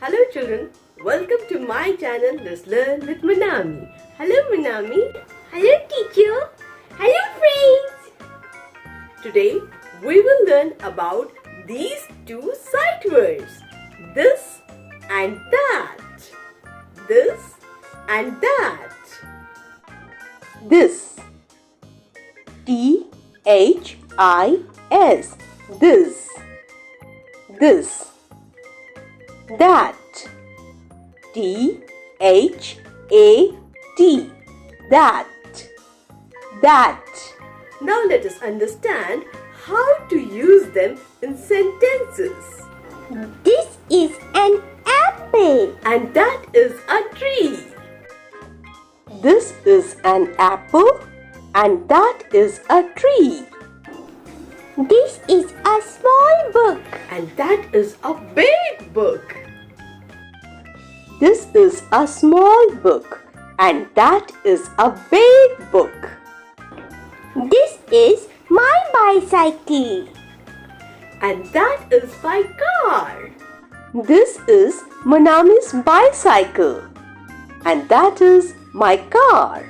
Hello children, welcome to my channel Let's Learn with Monami. Hello Monami. Hello teacher. Hello friends. Today we will learn about these two sight words. This and that. This and that. This. T-H-I-S. This. This. That. T-H-A-T. That. That. Now let us understand how to use them in sentences. This is an apple. And that is a tree. This is an apple and that is a tree. This is a small book. And that is a big book. This is a small book and that is a big book. This is my bicycle. And that is my car. This is Monami's bicycle and that is my car.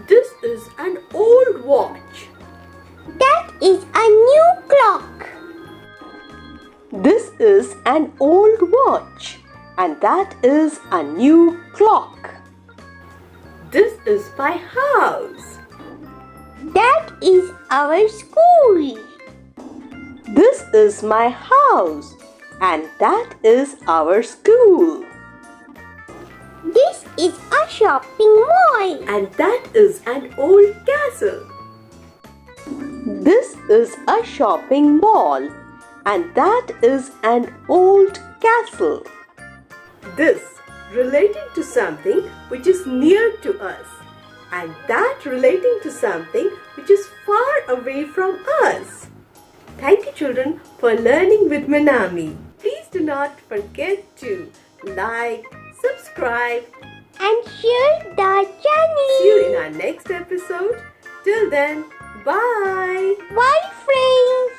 This is an old watch. That is a new clock. This is an old watch and that is a new clock. This is my house. That is our school. This is my house and that is our school. This is a shopping mall. And that is an old castle. This is a shopping mall and that is an old castle. This relating to something which is near to us. And that relating to something which is far away from us. Thank you children for learning with Monami. Please do not forget to like, subscribe, And share the channel. see you in our next episode. Till then, bye. Bye friends.